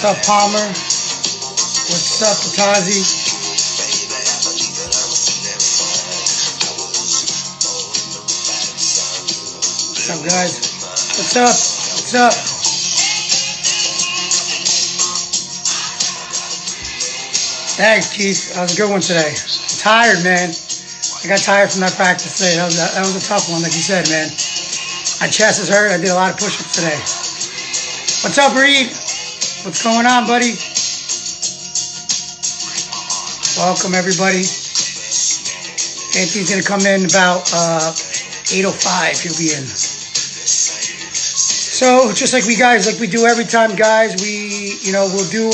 What's up, Palmer? What's up, Patazi? What's up, guys? What's up? What's up? Thanks, Keith. That was a good one today. I'm tired, man. I got tired from that practice today. That was a tough one, like you said, man. My chest is hurt. I did a lot of push-ups today. What's up, Reed? What's going on, buddy? Welcome, everybody. Anthony's gonna come in about 8:05. He'll be in. So just like like we do every time, guys, we'll do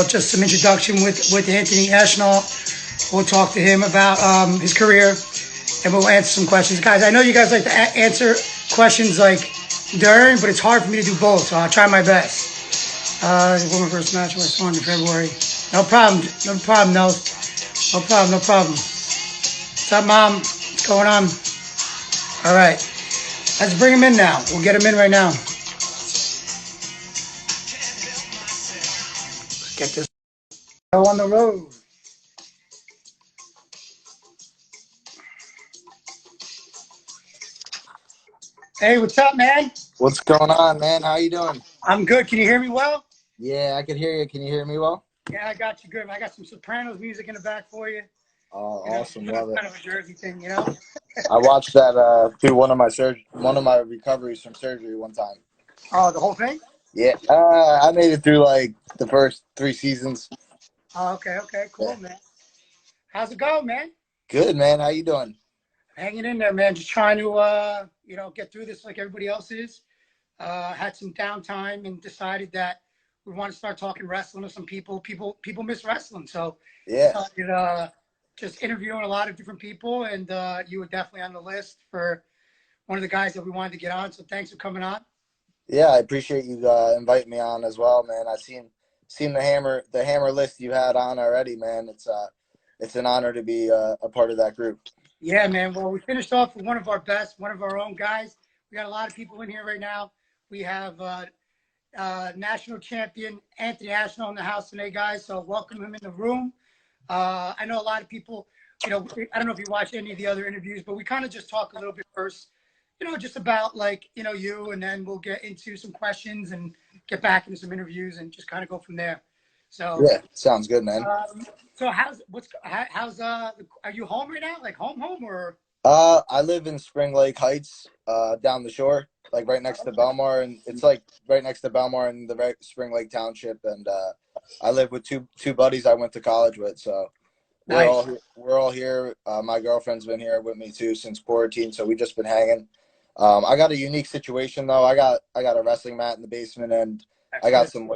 just some introduction with Anthony Ashnault. We'll talk to him about his career, and we'll answer some questions, guys. I know you guys like to answer questions like during, but it's hard for me to do both, so I'll try my best. The woman first match was sworn in February. No problem, no problem, no problem, no problem. What's up, Mom? What's going on? All right. Let's bring him in now. We'll get him in right now. Let's get this on the road. Hey, what's up, man? What's going on, man? How you doing? I'm good. Can you hear me well? Yeah, I can hear you. Can you hear me well? Yeah, I got you good. I got some Sopranos music in the back for you. Oh, awesome. Love it. Kind of a Jersey thing, you know? I watched that through one of my recoveries from surgery one time. Oh, the whole thing? Yeah, I made it through like the first 3 seasons. Oh, okay, cool, yeah. Man. How's it going, man? Good, man. How you doing? Hanging in there, man. Just trying to, get through this like everybody else is. Had some downtime and decided that we want to start talking wrestling to some people. People miss wrestling, so yeah, started, just interviewing a lot of different people, and you were definitely on the list for one of the guys that we wanted to get on. So thanks for coming on. Yeah, I appreciate you inviting me on as well, man. I seen the hammer list you had on already, man. It's an honor to be a part of that group. Yeah, man. Well, we finished off with one of our best, one of our own guys. We got a lot of people in here right now. We have national champion Anthony Ashnault in the house today, guys. So welcome him in the room. I know a lot of people, I don't know if you watch any of the other interviews, but we kind of just talk a little bit first, just about you, and then we'll get into some questions and get back into some interviews and just kind of go from there. So yeah, sounds good, man. So are you home right now? Like home or? I live in Spring Lake Heights, down the shore, like right next to Belmar, and it's like right next to Belmar in the Spring Lake Township. And I live with two buddies I went to college with, so we're all here. My girlfriend's been here with me too since quarantine, so we've just been hanging. I got a unique situation though. I got a wrestling mat in the basement, and I got some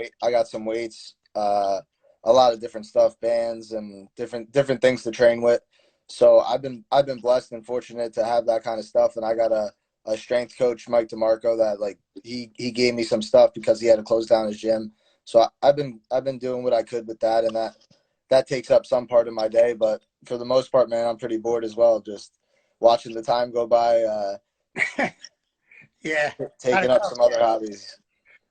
weights, a lot of different stuff, bands and different things to train with. So I've been blessed and fortunate to have that kind of stuff, and I got a strength coach, Mike DeMarco, that he gave me some stuff because he had to close down his gym. So I've been doing what I could with that, and that takes up some part of my day. But for the most part, man, I'm pretty bored as well, just watching the time go by. Yeah, taking up some other hobbies.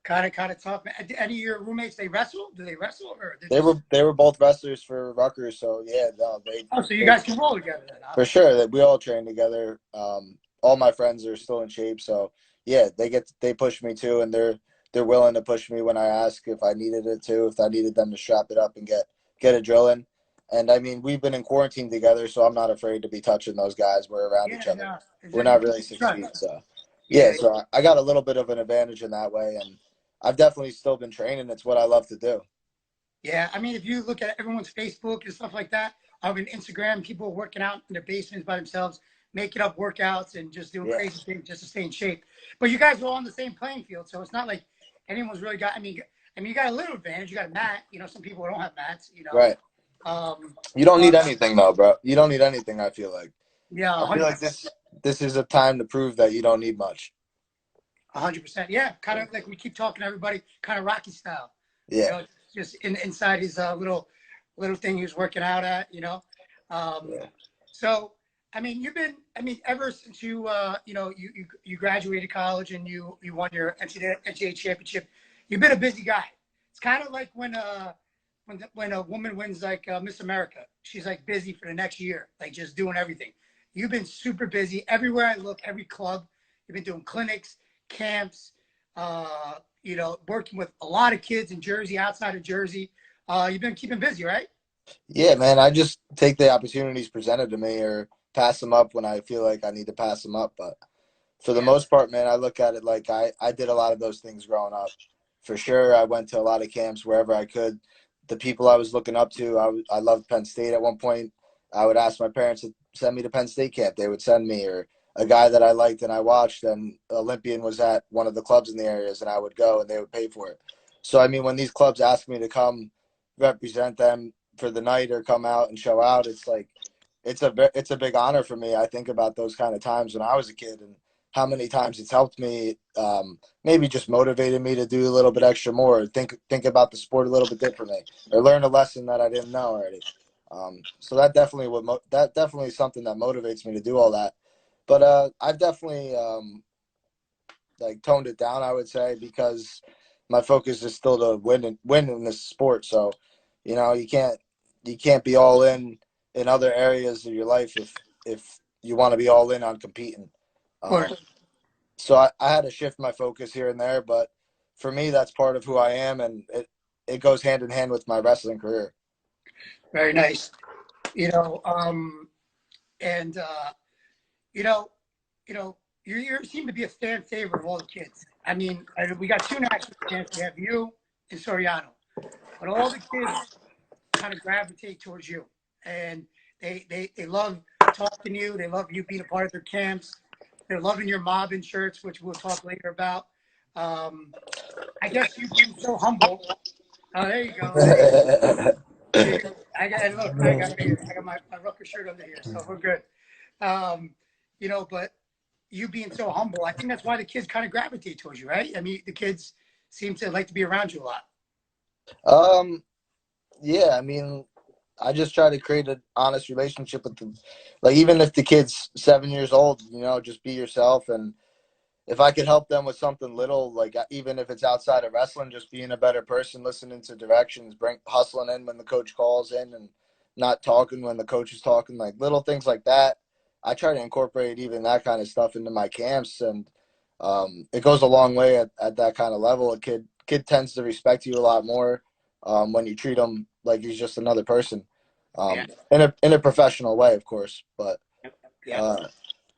Kind of tough. Any of your roommates, they wrestle? Do they wrestle, or they were both wrestlers for Rutgers? So yeah, no, so you guys can roll together then, huh? For sure. That we all train together. All my friends are still in shape, so yeah, they push me too, and they're willing to push me when I ask if I needed it too, if I needed them to strap it up and get a drill in. And I mean, we've been in quarantine together, so I'm not afraid to be touching those guys. We're around each other. We're not really 6 feet, so yeah. So I got a little bit of an advantage in that way, and I've definitely still been training. It's what I love to do. Yeah, I mean, if you look at everyone's Facebook and stuff like that, on Instagram, people are working out in their basements by themselves, making up workouts and just doing crazy things just to stay in shape. But you guys are all on the same playing field, so it's not like anyone's really got. I mean, you got a little advantage. You got a mat. Some people don't have mats. Right. You don't need anything though, bro. You don't need anything. I feel like. Yeah. 100%. I feel like this is a time to prove that you don't need much. 100%. Yeah, kind of like we keep talking to everybody, kind of Rocky style. Yeah. Just inside his little thing he was working out at. So I mean, ever since you graduated college and you won your NCAA championship, You've been a busy guy. It's kind of like when a woman wins like Miss America, she's like busy for the next year, like just doing everything. You've been super busy everywhere I look, every club. You've been doing clinics, camps, working with a lot of kids in Jersey, outside of Jersey. You've been keeping busy, right? Yeah, man. I just take the opportunities presented to me or pass them up when I feel like I need to pass them up. But for the Yeah. most part, man, I look at it like I did a lot of those things growing up. For sure, I went to a lot of camps wherever I could. The people I was looking up to, I loved Penn State at one point. I would ask my parents to send me to Penn State camp. They would send me, or a guy that I liked and I watched, and Olympian was at one of the clubs in the areas, and I would go and they would pay for it. So, I mean, when these clubs ask me to come represent them for the night or come out and show out, it's like it's a big honor for me. I think about those kind of times when I was a kid and how many times it's helped me, maybe just motivated me to do a little bit extra more, think about the sport a little bit differently, or learn a lesson that I didn't know already. So that definitely is something that motivates me to do all that. But I've definitely like toned it down, I would say, because my focus is still to win in this sport. So, you can't be all in other areas of your life if you want to be all in on competing. Of course. So I had to shift my focus here and there, but for me, that's part of who I am, and it goes hand in hand with my wrestling career. Very nice. You know, and you know, you seem to be a fan favorite of all the kids. I mean, we got two national champs. We have you and Soriano, but all the kids kind of gravitate towards you, and they love talking to you. They love you being a part of their camps. They're loving your mobbing shirts, which we'll talk later about. I guess you being so humble. Oh, there you go. I got my Rucker shirt under here, so we're good. Um, but you being so humble, I think that's why the kids kind of gravitate towards you, right? I mean, the kids seem to like to be around you a lot. Yeah, I mean, I just try to create an honest relationship with them. Like, even if the kid's 7 years old, just be yourself. And if I could help them with something little, like even if it's outside of wrestling, just being a better person, listening to directions, hustling in when the coach calls in, and not talking when the coach is talking, like little things like that. I try to incorporate even that kind of stuff into my camps, and it goes a long way at that kind of level. A kid tends to respect you a lot more when you treat him like he's just another person, Yeah. in a professional way, of course. But Yeah. uh,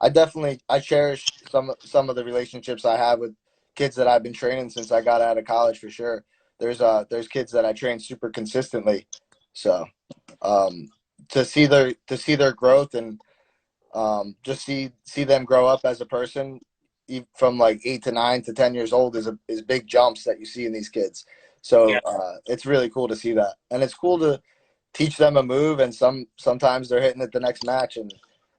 I cherish some of the relationships I have with kids that I've been training since I got out of college, for sure. There's kids that I train super consistently, so to see their growth, and just see them grow up as a person, from like 8 to 9 to 10 years old, is big jumps that you see in these kids. So Yeah. it's really cool to see that, and it's cool to teach them a move, and sometimes they're hitting it the next match, and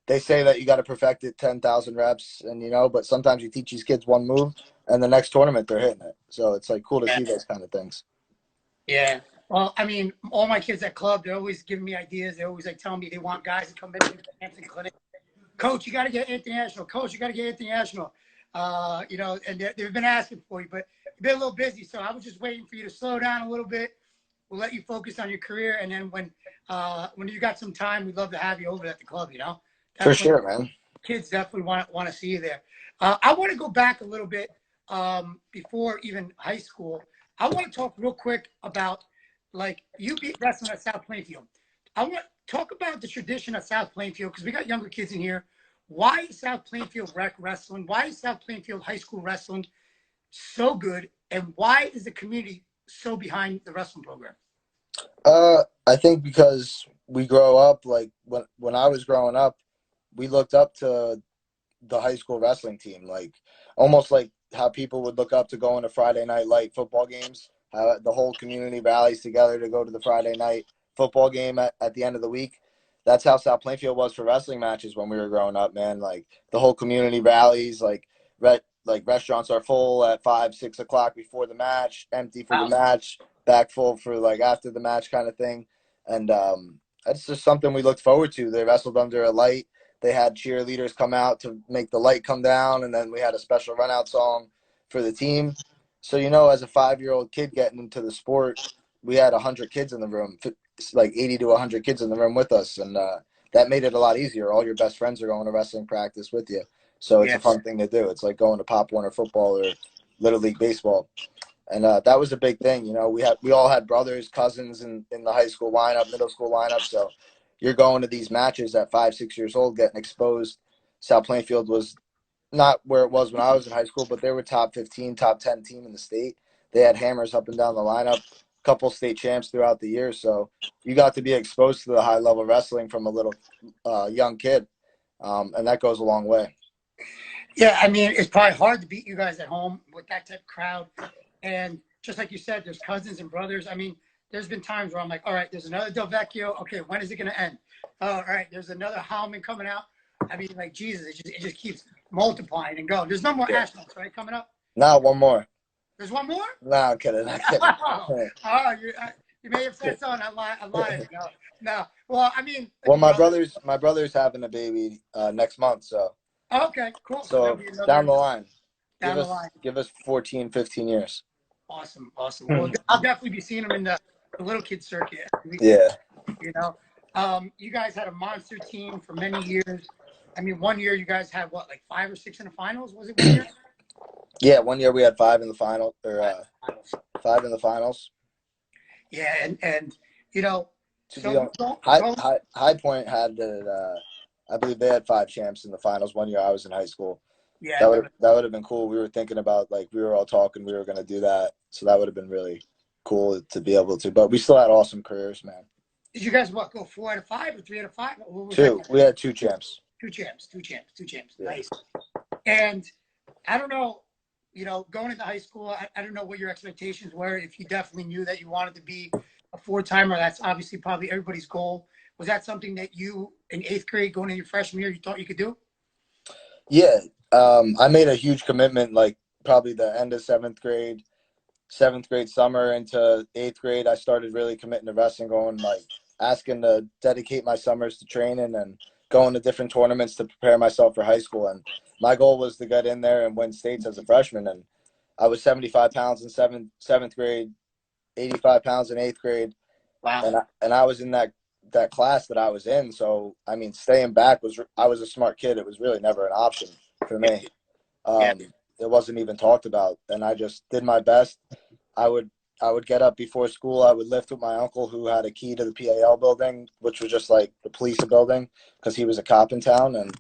they say that you got to perfect it 10,000 reps, and but sometimes you teach these kids one move, and the next tournament they're hitting it. So it's like cool to Yeah. see those kind of things. Yeah. Well, I mean, all my kids at club, they're always giving me ideas. They're always like telling me they want guys to come in and do camps and clinics. Coach, you got to get Anthony Ashnault. Coach, you got to get Anthony Ashnault. And they've been asking for you, but you've been a little busy. So I was just waiting for you to slow down a little bit. We'll let you focus on your career, and then when you got some time, we'd love to have you over at the club. For Definitely, sure, man. kids definitely want to see you there. I want to go back a little bit before even high school. I want to talk real quick about like you beat wrestling at South Plainfield. I want to talk about the tradition of South Plainfield because we got younger kids in here. Why is South Plainfield rec wrestling? Why is South Plainfield high school wrestling so good? And why is the community so behind the wrestling program? I think because we grow up, like when I was growing up, we looked up to the high school wrestling team, like almost like how people would look up to going to Friday night light football games. How the whole community rallies together to go to the Friday night football game at the end of the week. That's how South Plainfield was for wrestling matches when we were growing up, man. Like the whole community rallies, like restaurants are full at 5, 6 o'clock before the match, empty for the Wow. match, back full for like after the match kind of thing. And that's just something we looked forward to. They wrestled under a light. They had cheerleaders come out to make the light come down, and then we had a special run out song for the team. So, as a 5-year-old kid getting into the sport, we had 100 kids in the room, like 80 to 100 kids in the room with us. And that made it a lot easier. All your best friends are going to wrestling practice with you. So it's Yeah. a fun thing to do. It's like going to Pop Warner football or Little League baseball. And that was a big thing. We all had brothers, cousins in the high school lineup, middle school lineup. So you're going to these matches at 5, 6 years old, getting exposed. South Plainfield was not where it was when I was in high school, but they were top 15, top 10 team in the state. They had hammers up and down the lineup, couple state champs throughout the year. So you got to be exposed to the high level wrestling from a little young kid, and that goes a long way. Yeah, I mean, it's probably hard to beat you guys at home with that type of crowd. And just like you said, there's cousins and brothers. I mean, there's been times where I'm like, all right, there's another Del Vecchio. Okay, when is it going to end? All right, there's another Howman coming out. I mean, like, Jesus, it just keeps multiplying and going. There's no more Ashnaults, right, coming up? No, one more. There's one more? No, I'm kidding. I'm kidding. Oh, you may have said something. I'm lying. No. Well, I mean. Well, my brother's having a baby next month, so. Okay, cool. So down the line. Down the line. Give us 14, 15 years. Awesome. Well, I'll definitely be seeing them in the little kid circuit. Yeah. You guys had a monster team for many years. I mean, one year you guys had what, like 5 or 6 in the finals? Was it 1 year? Yeah, 1 year we had 5 in the final, or 5 in the finals. Yeah, and High Point had I believe they had 5 champs in the finals 1 year I was in high school. Yeah, that would have been cool. We were thinking about, like, we were all talking, we were going to do that, so that would have been really cool to be able to. But we still had awesome careers, man. Did you guys go 4 out of 5 or 3 out of 5? 2. We had 2 champs. Two champs. Yeah. Nice. And I don't know, going into high school, I don't know what your expectations were. If you definitely knew that you wanted to be a 4-timer, that's obviously probably everybody's goal. Was that something that you, in 8th grade, going into your freshman year, you thought you could do? Yeah. I made a huge commitment, like probably the end of 7th grade summer into 8th grade. I started really committing to wrestling, going, like, asking to dedicate my summers to training and going to different tournaments to prepare myself for high school. And my goal was to get in there and win states as a freshman. And I was 75 pounds in 7th grade, 85 pounds in 8th grade. Wow. And I was in that class that I was in. So, I mean, staying back I was a smart kid. It was really never an option for me. It wasn't even talked about. And I just did my best. I would get up before school. I would lift with my uncle, who had a key to the PAL building, which was just like the police building, because he was a cop in town. And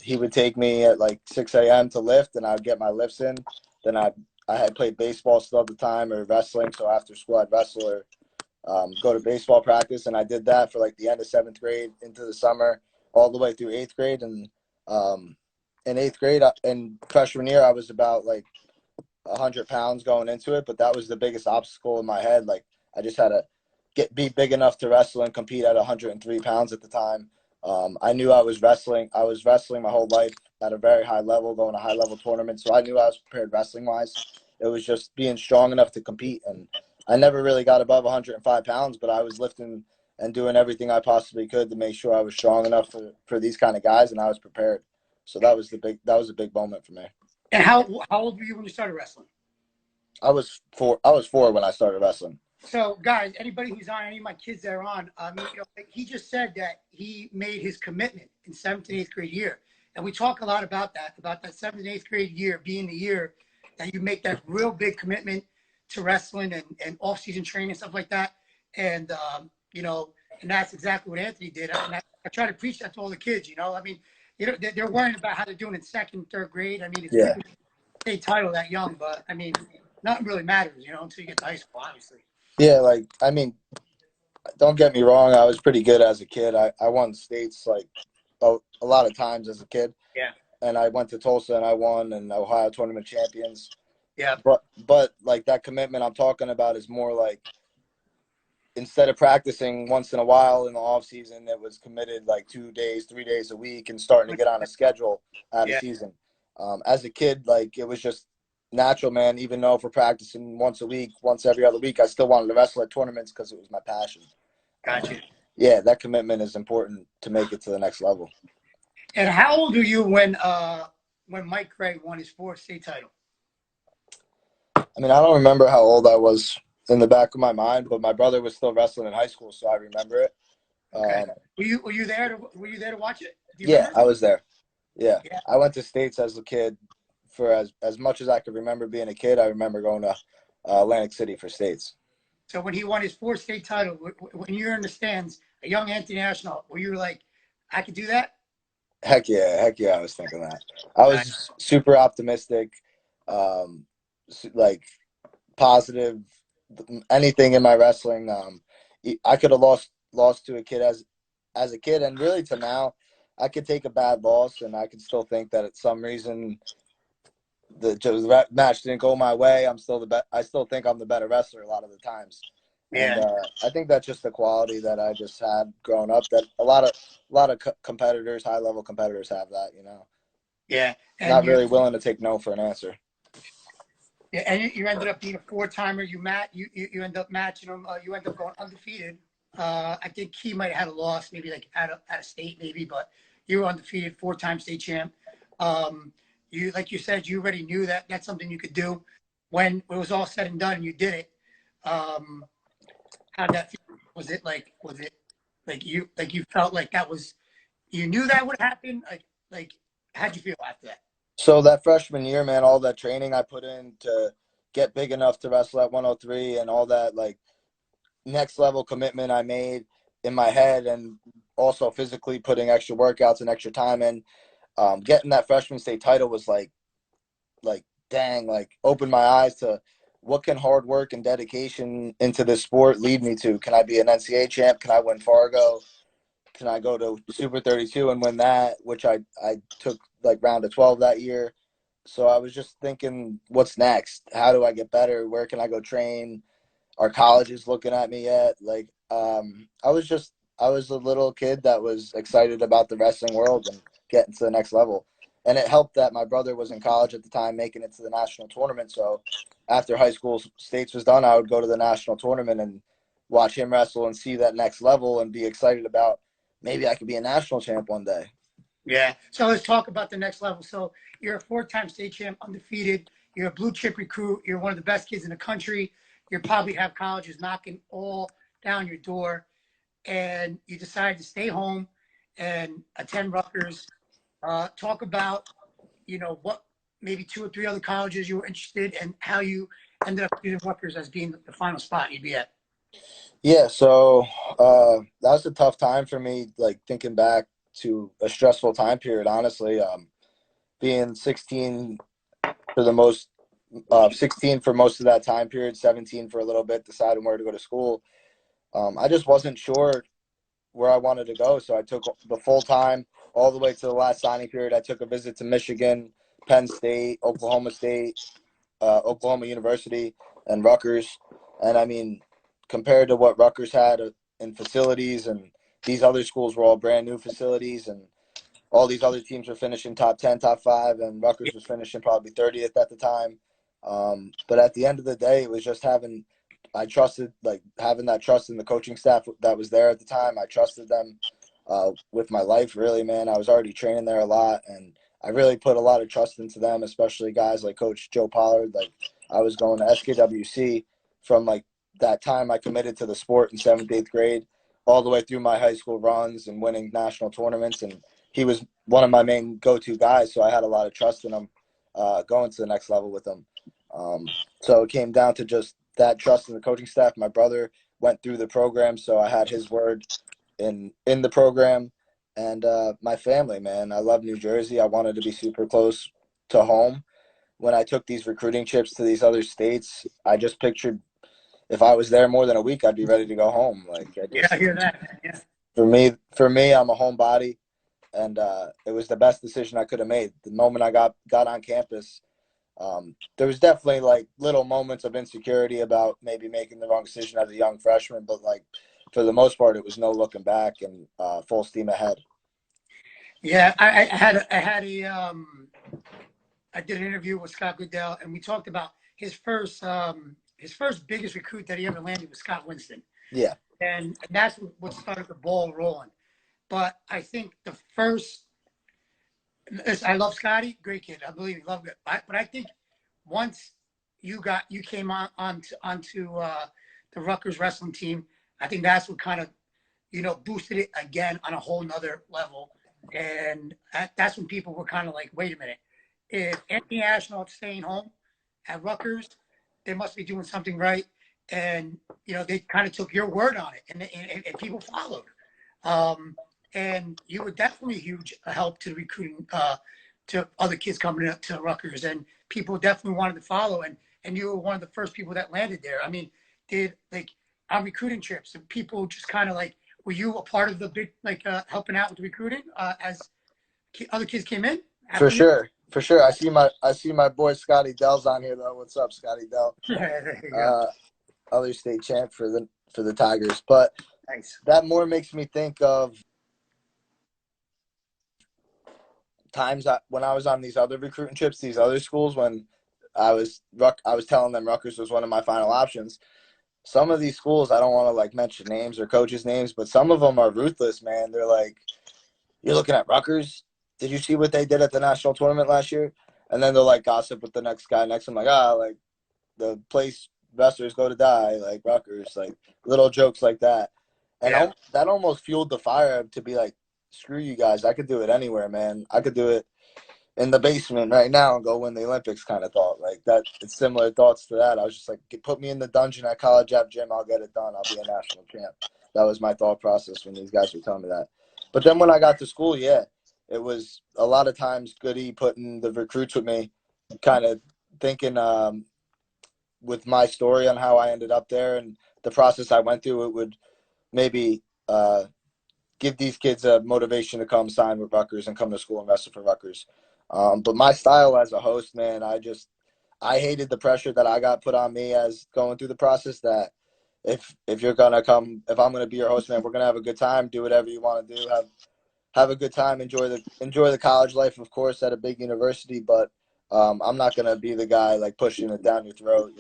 he would take me at like 6 a.m. to lift, and I would get my lifts in. Then I had played baseball still at the time, or wrestling. So after school, I'd wrestle or go to baseball practice. And I did that for like the end of 7th grade into the summer, all the way through 8th grade. And in 8th grade and freshman year, I was about like 100 pounds going into it, but that was the biggest obstacle in my head. Like, I just had to be big enough to wrestle and compete at 103 pounds at the time. I knew I was wrestling my whole life at a very high level, going to high level tournaments. So I knew I was prepared wrestling wise. It was just being strong enough to compete. And I never really got above 105 pounds, but I was lifting and doing everything I possibly could to make sure I was strong enough for these kind of guys, and I was prepared. So that was a big moment for me. And how old were you when you started wrestling? I was 4 when I started wrestling. So, guys, anybody who's on, any of my kids that are on, he just said that he made his commitment in 7th and 8th grade year. And we talk a lot about that 7th and 8th grade year being the year that you make that real big commitment to wrestling and off-season training and stuff like that. And, and that's exactly what Anthony did. And I try to preach that to all the kids, I mean, they're worrying about how they're doing in 2nd, 3rd grade. I mean, it's a state title that young, but I mean, nothing really matters, until you get to high school, obviously. Yeah, like, I mean, don't get me wrong. I was pretty good as a kid. I won states like a lot of times as a kid. Yeah. And I went to Tulsa and I won and Ohio tournament champions. Yeah. But like, that commitment I'm talking about is more like, instead of practicing once in a while in the off season, it was committed like 2 days, 3 days a week, and starting to get on a schedule out of season. As a kid, like, it was just natural, man. Even though if we're practicing once a week, once every other week, I still wanted to wrestle at tournaments because it was my passion. Gotcha. Yeah, that commitment is important to make it to the next level. And how old were you when Mike Gray won his 4th state title? I mean, I don't remember how old I was in the back of my mind, but my brother was still wrestling in high school, so I remember it. Okay. Um, Were you there to watch it? Do you yeah, remember? I was there. Yeah, Yeah. I went to states as a kid for as much as I could remember being a kid. I remember going to Atlantic City for states. So when he won his fourth state title, when you were in the stands, a young Anthony Ashnault, were you like, I could do that? Heck yeah, I was thinking that. I Nice. was super optimistic, um, like positive. Anything in my wrestling, I could have lost to a kid as a kid, and really to now, I could take a bad loss, and I could still think that at some reason the match didn't go my way. I'm still the best. I still think I'm the better wrestler a lot of the times, and Yeah. I think that's just the quality that I just had growing up. That a lot of competitors, high level competitors, have that. Yeah. And Not you really willing to take no for an answer. yeah, and you ended up being a four-timer. You end up matching him. You end up going undefeated. I think he might have had a loss, maybe like out of state, maybe, but you were undefeated, four-time state champ. You like you said, you already knew that that's something you could do. When it was all said and done, you did it. Um, how did that feel? Was it like you felt like that was you knew that would happen? Like how'd you feel after that? So that freshman year, man, all that training I put in to get big enough to wrestle at 103 and all that like next level commitment I made in my head and also physically putting extra workouts and extra time in, getting that freshman state title was like dang, like opened my eyes to what can hard work and dedication into this sport lead me to. Can I be an NCAA champ? Can I win Fargo? Can I go to Super 32 and win that, which I took like round of 12 that year. So I was just thinking, what's next? How do I get better? Where can I go train? Are colleges looking at me yet? Like, I was a little kid that was excited about the wrestling world and getting to the next level. And it helped that my brother was in college at the time, making it to the national tournament. So after high school states was done, I would go to the national tournament and watch him wrestle and see that next level and be excited about maybe I could be a national champ one day. Yeah. So let's talk about the next level. So you're a four-time state champ, undefeated. You're a blue chip recruit. You're one of the best kids in the country. You probably have colleges knocking all down your door, and you decide to stay home and attend Rutgers. Talk about what maybe two or three other colleges you were interested in, and how you ended up choosing Rutgers as being the final spot you'd be at. Yeah, so that was a tough time for me, like thinking back to a stressful time period, honestly. Being 16 for the most 16 for most of that time period, 17 for a little bit, deciding where to go to school. I just wasn't sure where I wanted to go, so I took the full time all the way to the last signing period. I took a visit to Michigan, Penn State, Oklahoma State, Oklahoma University, and Rutgers. And I mean, compared to what Rutgers had in facilities, and these other schools were all brand new facilities, and all these other teams were finishing top 10, top five, and Rutgers was finishing probably 30th at the time. But at the end of the day, it was just I trusted, like having that trust in the coaching staff that was there at the time. I trusted them with my life, really, man. I was already training there a lot, and I really put a lot of trust into them, especially guys like Coach Joe Pollard. Like I was going to SKWC from like that time I committed to the sport in seventh, eighth grade, all the way through my high school runs and winning national tournaments. And he was one of my main go-to guys, so I had a lot of trust in him going to the next level with him. So it came down to just that trust in the coaching staff. My brother went through the program, so I had his word in the program. And my family, man, I love New Jersey. I wanted to be super close to home. When I took these recruiting trips to these other states, I just pictured if I was there more than a week, I'd be ready to go home. Like I Yeah, I just hear that, man. Yeah. for me, I'm a homebody, and it was the best decision I could have made. The moment I got on campus, there was definitely like little moments of insecurity about maybe making the wrong decision as a young freshman, but like for the most part, it was no looking back and full steam ahead. Yeah, I did an interview with Scott Goodell, and we talked about his first biggest recruit that he ever landed was Scott Winston, Yeah, and that's what started the ball rolling. But I think the first, I love Scotty, great kid, I believe he loved it. But I think once you came onto the Rutgers wrestling team. I think that's what kind of boosted it again on a whole nother level. And that's when people were kind of like, wait a minute, if Anthony Ashnault's staying home at Rutgers, they must be doing something right. And they kind of took your word on it, and people followed. Um, and you were definitely a huge help to the recruiting to other kids coming up to Rutgers, and people definitely wanted to follow. And you were one of the first people that landed there. I mean, did like on recruiting trips, and people just kind of like, were you a part of the big helping out with the recruiting as other kids came in? For After you? sure, for sure. I see my boy Scotty Dell's on here though. What's up, Scotty Dell? There you go. Uh, Other state champ for the Tigers. But Nice. that more makes me think of times when I was on these other recruiting trips, these other schools, when I was telling them Rutgers was one of my final options. Some of these schools, I don't want to like mention names or coaches' names, but some of them are ruthless, man. They're like, "You're looking at Rutgers? Did you see what they did at the national tournament last year?" And then they'll like gossip with the next guy next. I'm like, like the place wrestlers go to die, like Rutgers, like little jokes like that. And Yeah. that almost fueled the fire to be like, screw you guys. I could do it anywhere, man. I could do it in the basement right now and go win the Olympics kind of thought. Like that, it's similar thoughts to that. I was just like, put me in the dungeon at College App Gym. I'll get it done. I'll be a national champ. That was my thought process when these guys were telling me that. But then when I got to school, yeah, it was a lot of times Goody putting the recruits with me, kind of thinking with my story on how I ended up there and the process I went through, it would maybe give these kids a motivation to come sign with Rutgers and come to school and wrestle for Rutgers. But my style as a host, man, I hated the pressure that I got put on me as going through the process. That if you're gonna come, if I'm gonna be your host, man, we're gonna have a good time. Do whatever you want to do. Have a good time. Enjoy the college life, of course, at a big university. But I'm not gonna be the guy like pushing it down your throat.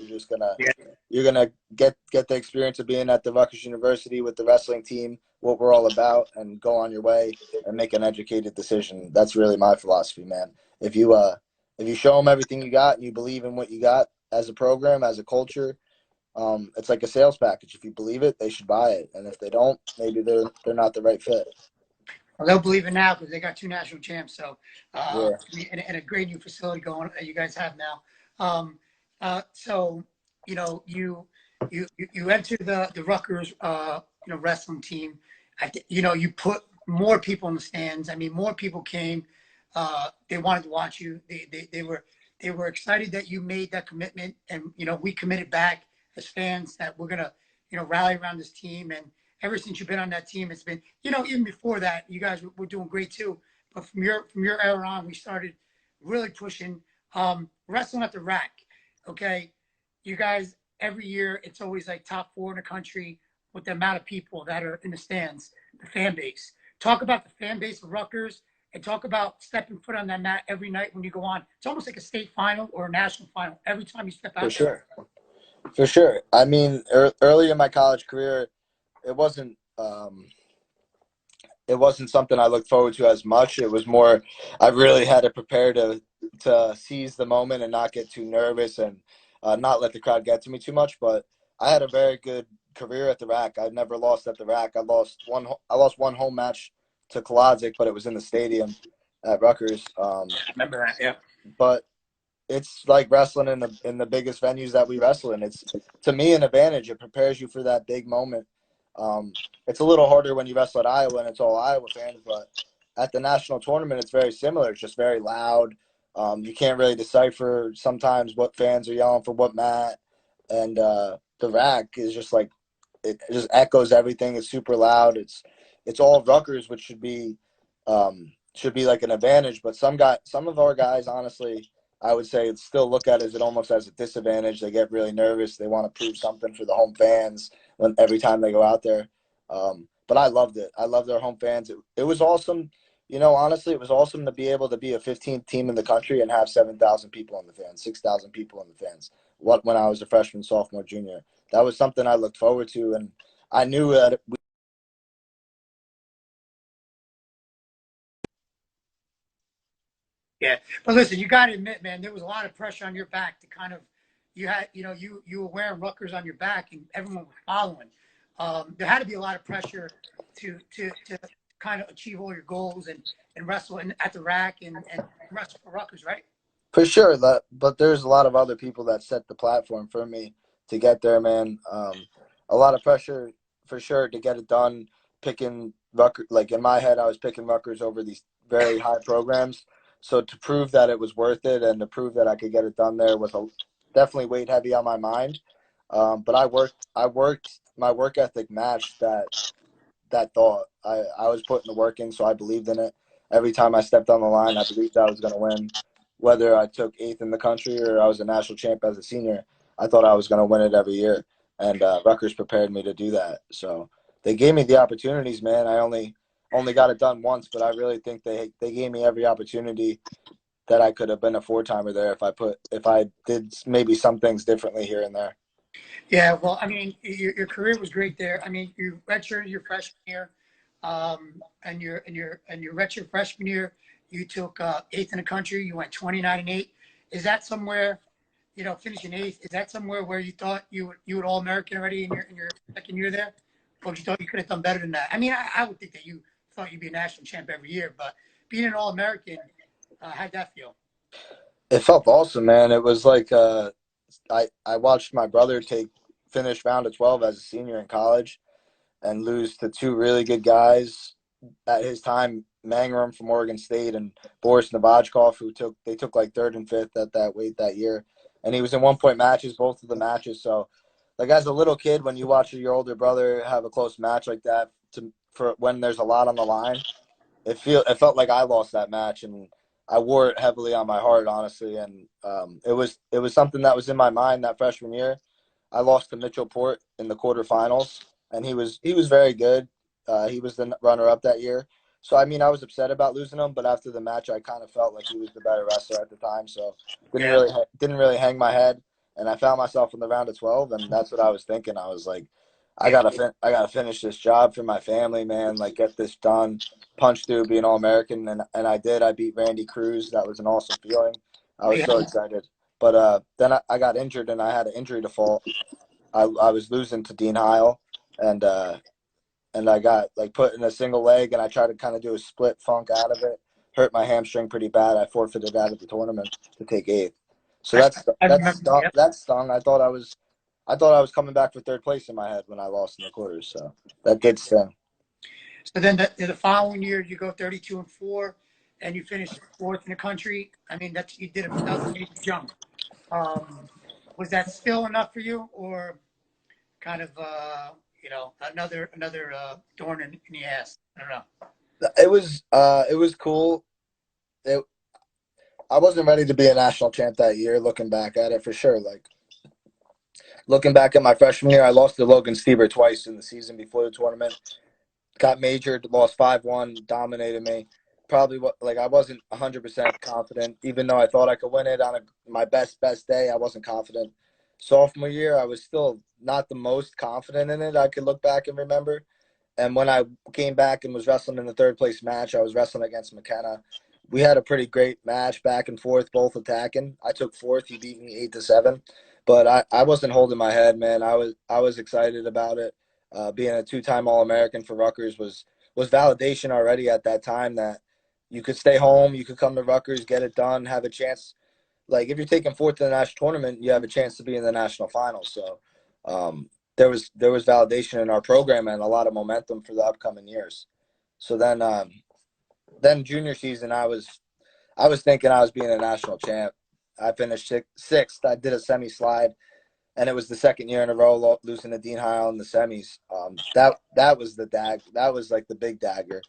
Yeah. You're gonna get the experience of being at the Rutgers University with the wrestling team, what we're all about, and go on your way and make an educated decision. That's really my philosophy, man. If you show them everything you got and you believe in what you got as a program, as a culture, it's like a sales package. If you believe it, they should buy it, and if they don't, maybe they're not the right fit. Well, they'll believe it now because they got two national champs. So, Yeah, and a great new facility going that you guys have now. So, you enter the Rutgers wrestling team. You put more people in the stands. I mean, more people came. They wanted to watch you. They were excited that you made that commitment, and we committed back as fans that we're gonna rally around this team. And ever since you've been on that team, it's been even before that, you guys were doing great too. But from your era on, we started really pushing wrestling at the rack. Okay, you guys every year it's always like top four in the country with the amount of people that are in the stands, the fan base. Talk about the fan base of Rutgers and talk about stepping foot on that mat every night when you go on. It's almost like a state final or a national final every time you step for out there. sure, for sure. I mean, early in my college career, it wasn't. It wasn't something I looked forward to as much. It was more I really had to prepare to seize the moment and not get too nervous and not let the crowd get to me too much. But I had a very good career at the rack. I never lost at the rack. I lost one home match to Kolodzik, but it was in the stadium at Rutgers. I remember that, yeah. But it's like wrestling in the biggest venues that we wrestle in. It's to me an advantage. It prepares you for that big moment. It's a little harder when you wrestle at Iowa and it's all Iowa fans, but at the national tournament, it's very similar. It's just very loud. You can't really decipher sometimes what fans are yelling for what mat, and the rack is just like it just echoes everything. It's super loud. It's all Rutgers, which should be like an advantage. But some of our guys, honestly, I would say it's still look at it almost as a disadvantage. They get really nervous. They want to prove something for the home fans every time they go out there. But I loved it. I loved our home fans. It was awesome. Honestly, it was awesome to be able to be a 15th team in the country and have 7,000 people in the fans, 6,000 people in the fans. When I was a freshman, sophomore, junior, that was something I looked forward to, and I knew that Yeah, but listen, you got to admit, man, there was a lot of pressure on your back to kind of, you had, you were wearing Rutgers on your back and everyone was following. There had to be a lot of pressure to kind of achieve all your goals and wrestle at the rack and wrestle for Rutgers, right? For sure, but there's a lot of other people that set the platform for me to get there, man. A lot of pressure for sure to get it done. Picking Rutgers, like in my head, I was picking Rutgers over these very high programs. So to prove that it was worth it and to prove that I could get it done there was definitely weighed heavy on my mind. But I worked. My work ethic matched that thought. I was putting the work in, so I believed in it. Every time I stepped on the line, I believed I was going to win. Whether I took eighth in the country or I was a national champ as a senior, I thought I was going to win it every year. And Rutgers prepared me to do that. So they gave me the opportunities, man. I only got it done once, but I really think they gave me every opportunity that I could have been a four-timer there if I did maybe some things differently here and there. Yeah, well, I mean, your career was great there. I mean, you redshirted your freshman year, and your redshirt freshman year, you took eighth in the country. You went 29-8. Is that somewhere, finishing eighth? Is that somewhere where you thought you would All American already in your second year there, or you thought you could have done better than that? I mean, I would think that you thought you'd be a national champ every year, but being an All American, how'd that feel? It felt awesome, man. It was like I watched my brother finish round of 12 as a senior in college and lose to two really good guys at his time, Mangrum from Oregon State and Boris Novachkov, they took like third and fifth at that weight that year. And he was in 1 point matches, both of the matches. So like as a little kid, when you watch your older brother have a close match like that for when there's a lot on the line, it felt like I lost that match, and I wore it heavily on my heart, honestly. And it was something that was in my mind that freshman year. I lost to Mitchell Port in the quarterfinals, and he was very good. He was the runner up that year. So I mean, I was upset about losing him, but after the match, I kind of felt like he was the better wrestler at the time. So Yeah, didn't really hang my head, and I found myself in the round of 12, and that's what I was thinking. I was like, yeah, I gotta finish this job for my family, man. Like get this done, punch through, be an All American, and I did. I beat Randy Cruz. That was an awesome feeling. I was yeah. so excited. But then I got injured, and I had an injury default. I was losing to Dean Heil, and I got like put in a single leg, and I tried to kind of do a split funk out of it. Hurt my hamstring pretty bad. I forfeited out of the tournament to take eighth. So I remember. Yeah. that stung. I thought I was coming back for third place in my head when I lost in the quarters. So that did sting. So then the following year, you go 32-4, and you finish fourth in the country. I mean, you did that was a major jump. Um, was that still enough for you, or kind of another thorn in the ass? I don't know. It was cool. It, I wasn't ready to be a national champ that year. Looking back at it, for sure. Like looking back at my freshman year, I lost to Logan Stieber twice in the season before the tournament. Got majored, lost 5-1, dominated me. Probably like I wasn't 100% confident, even though I thought I could win it on my best day. I wasn't confident. Sophomore year, I was still not the most confident in it. I could look back and remember. And when I came back and was wrestling in the third place match, I was wrestling against McKenna. We had a pretty great match, back and forth, both attacking. I took fourth. He beat me 8-7, but I wasn't holding my head, man. I was excited about it. Being a two-time All-American for Rutgers was validation already at that time that you could stay home, you could come to Rutgers, get it done, have a chance. Like if you're taking fourth in the national tournament, you have a chance to be in the national finals. So there was validation in our program and a lot of momentum for the upcoming years. So then junior season, I was thinking I was being a national champ. I finished sixth. I did a semi slide, and it was the second year in a row losing to Dean Heil in the semis. That was the That was like the big dagger.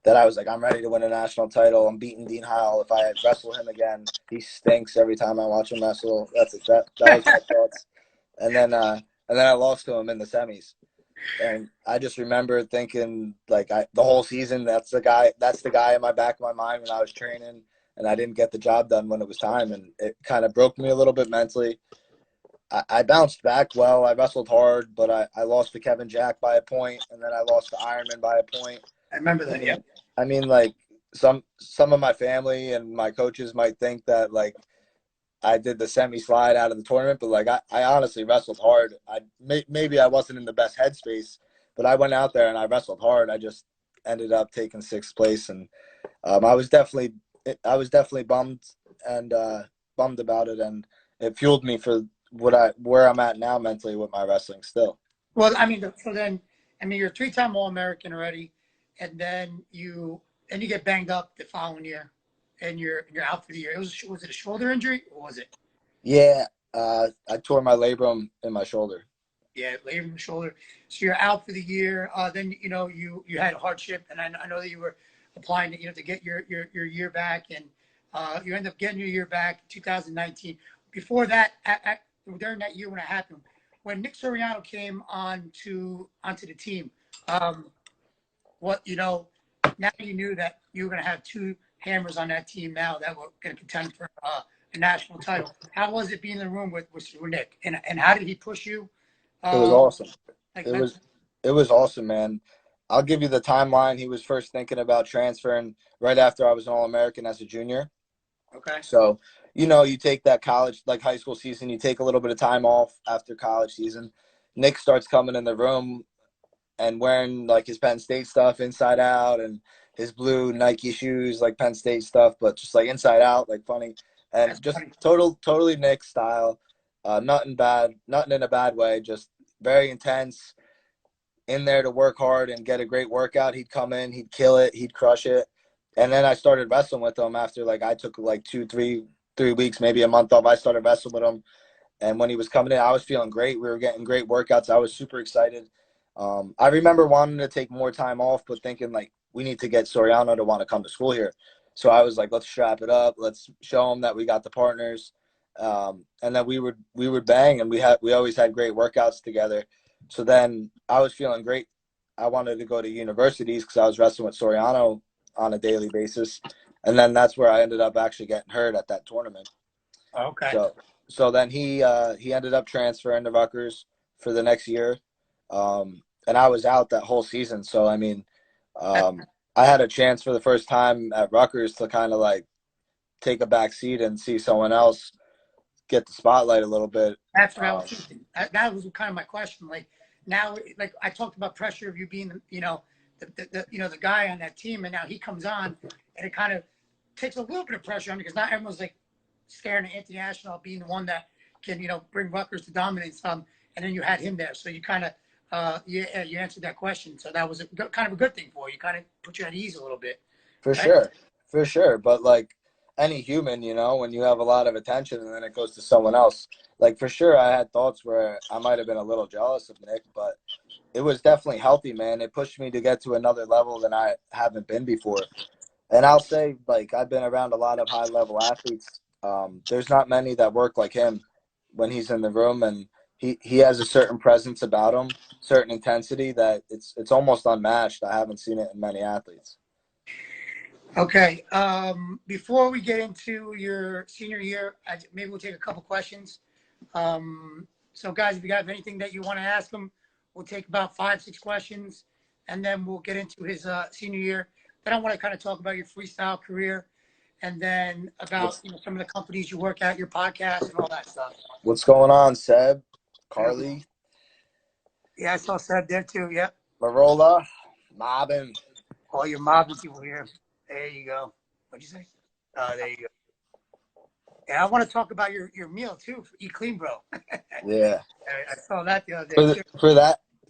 That I was like, I'm ready to win a national title. I'm beating Dean Heil. If I wrestle him again, he stinks every time I watch him wrestle. That was my thoughts. And then I lost to him in the semis. And I just remember thinking, like, the whole season, that's the guy in my back of my mind when I was training, and I didn't get the job done when it was time, and it kind of broke me a little bit mentally. I bounced back well. I wrestled hard, but I lost to Kevin Jack by a point, and then I lost to Ironman by a point. I remember I that. Yeah. mean, like some of my family and my coaches might think that like I did the semi slide out of the tournament, but like I honestly wrestled hard. Maybe I wasn't in the best headspace, but I went out there and I wrestled hard. I just ended up taking sixth place, and I was definitely bummed and bummed about it, and it fueled me for where I'm at now mentally with my wrestling still. Well, I mean, so then, I mean, you're a three-time All-American already, and then you get banged up the following year, and you're out for the year. Was it a shoulder injury, or was it? Yeah, I tore my labrum in my shoulder. Yeah, labor in the shoulder. So you're out for the year. Then you had a hardship, and I know that you were applying to get your year back, and you end up getting your year back in 2019. Before that, during that year when it happened, when Nick Soriano came onto the team, what now you knew that you were going to have two hammers on that team now that were going to contend for a national title. How was it being in the room with Nick, and how did he push you? It was awesome. Like It was awesome, man. I'll give you the timeline. He was first thinking about transferring right after I was an All-American as a junior. Okay. So, you take that college, like high school season, you take a little bit of time off after college season. Nick starts coming in the room and wearing like his Penn State stuff inside out and his blue Nike shoes, like Penn State stuff, but just like inside out, like funny. And That's just funny. totally Nick style. Nothing in a bad way, just very intense, in there to work hard and get a great workout. He'd come in, he'd kill it, he'd crush it. And then I started wrestling with him after like I took like 3 weeks, maybe a month off. I started wrestling with him. And when he was coming in, I was feeling great. We were getting great workouts. I was super excited. I remember wanting to take more time off, but thinking like we need to get Soriano to want to come to school here. So I was like, let's strap it up. Let's show him that we got the partners, and that we would bang, and we always had great workouts together. So then I was feeling great. I wanted to go to universities because I was wrestling with Soriano on a daily basis, and then that's where I ended up actually getting hurt at that tournament. Okay. So then he ended up transferring to Rutgers for the next year, and I was out that whole season. So I mean, I had a chance for the first time at Rutgers to kind of like take a back seat and see someone else get the spotlight a little bit. That's what I was thinking. That was kind of my question. Like now, like I talked about pressure of you being, the guy on that team, and now he comes on, and it kind of takes a little bit of pressure on because not everyone's like staring at Anthony Ashnault being the one that can, bring Rutgers to dominance. And then you had him there, so you kind of, you answered that question. So that was kind of a good thing for you. Kind of put you at ease a little bit. For Right? sure. But like any human, when you have a lot of attention and then it goes to someone else, like for sure, I had thoughts where I might have been a little jealous of Nick, but it was definitely healthy, man. It pushed me to get to another level than I haven't been before. And I'll say, like, I've been around a lot of high level athletes. There's not many that work like him when he's in the room, and he has a certain presence about him, certain intensity that it's almost unmatched. I haven't seen it in many athletes. Okay. Before we get into your senior year, maybe we'll take a couple questions. So, guys, if you have anything that you want to ask him, we'll take about 5-6 questions, and then we'll get into his senior year. Then I want to kind of talk about your freestyle career, and then about some of the companies you work at, your podcast, and all that stuff. What's going on, Seb? Carly? Yeah, I saw Seb there too. Yep. Marola? Mobbin? All your mobbing people here. There you go. What'd you say? There you go. And I want to talk about your meal too. Eat clean, bro. Yeah. I saw that the other day.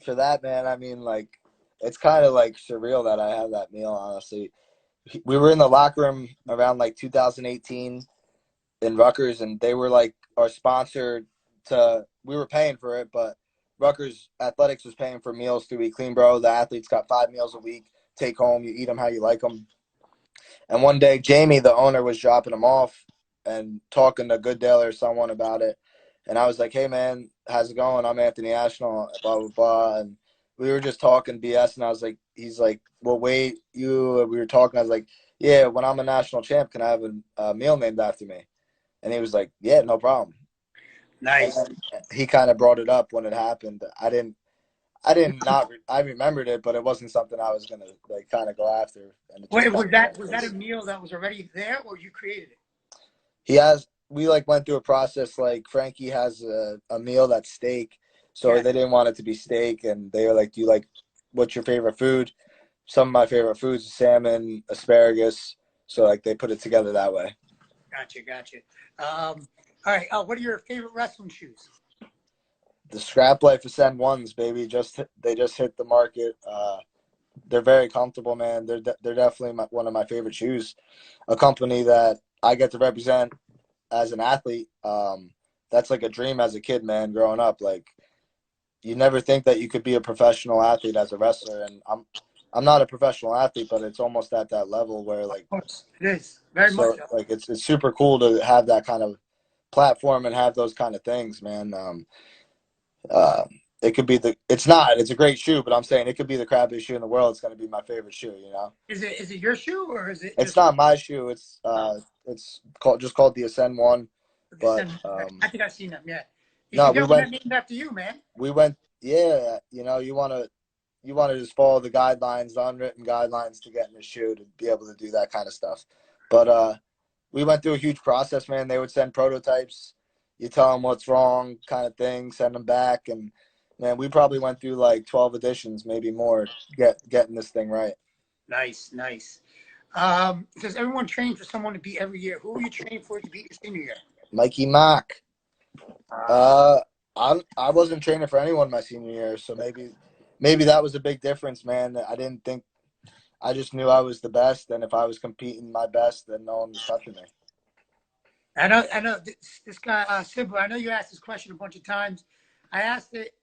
For that, man, I mean, like, it's kind of like surreal that I have that meal, honestly. We were in the locker room around like 2018 in Rutgers, and they were like our sponsor we were paying for it, but Rutgers Athletics was paying for meals through Eat Clean Bro. The athletes got 5 meals a week, take home, you eat them how you like them. And one day, Jamie, the owner, was dropping them off and talking to Goodale or someone about it. And I was like, hey, man, how's it going? I'm Anthony Ashnault, blah, blah, blah. And we were just talking BS. And I was like, he's like, well, wait, we were talking. I was like, yeah, when I'm a national champ, can I have a meal named after me? And he was like, yeah, no problem. Nice. He kind of brought it up when it happened. I remembered it, but it wasn't something I was going to like kind of go after. And Wait, was that a meal that was already there, or you created it? we like went through a process. Like Frankie has a meal that's steak, so Yeah. they didn't want it to be steak, and they were like, "Do you like what's your favorite food?" Some of my favorite foods: salmon, asparagus. So like they put it together that way. Gotcha. All right. What are your favorite wrestling shoes? The Scrap Life Ascend ones, baby. They just hit the market. They're very comfortable, man. They're definitely one of my favorite shoes. A company that I get to represent as an athlete. That's like a dream as a kid, man. Growing up, like you never think that you could be a professional athlete as a wrestler, and I'm not a professional athlete, but it's almost at that level where like Of course, it is very much so so. like it's super cool to have that kind of platform and have those kind of things, man. Uh, it could be it's a great shoe, but I'm saying it could be the crappiest shoe in the world. It's going to be my favorite shoe, you know? Is it your shoe or is it It's just not my shoe. uh, It's called the Ascend one, but, I think I've seen them. Yeah, you no, should get one that named after you, man. yeah, you know, you want to just follow the guidelines, the unwritten guidelines to get in the shoe to be able to do that kind of stuff. But, we went through a huge process, man. They would send prototypes. You tell them what's wrong, kind of thing, send them back. And, man, we probably went through like 12 editions, maybe more, getting this thing right. Nice. Does everyone train for someone to beat every year? Who are you training for to beat your senior year? Mikey Mock. Uh, Uh, I wasn't training for anyone my senior year, so maybe that was a big difference, man. I just knew I was the best, and if I was competing my best, then no one was touching me. I know this guy, Sibler. I know you asked this question a bunch of times. I asked it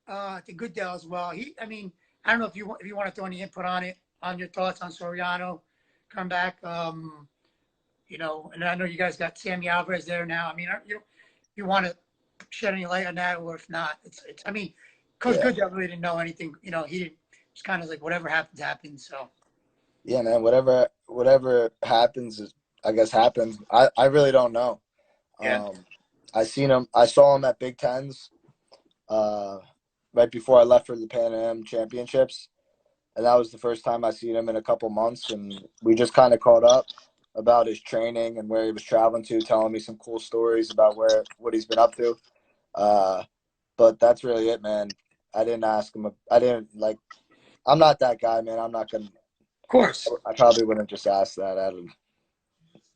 to Goodell as well. I mean, I don't know if you want to throw any input on it, on your thoughts on Soriano come back. And I know you guys got Sammy Alvarez there now. I mean, you want to shed any light on that, or if not, it's. I mean, Coach Yeah, Goodell really didn't know anything. He didn't. It's kind of like whatever happens. So yeah, man. Whatever happens is, I guess, happens. I really don't know. yeah, Um, I saw him at Big Tens, uh, right before I left for the Pan Am Championships, and that was the first time I seen him in a couple months, and we just kind of caught up about his training and where he was traveling to, telling me some cool stories about what he's been up to. Uh, but that's really it, man. I didn't ask him. I didn't like. I'm not that guy, man. I'm not gonna. of course. I probably wouldn't just ask that at him.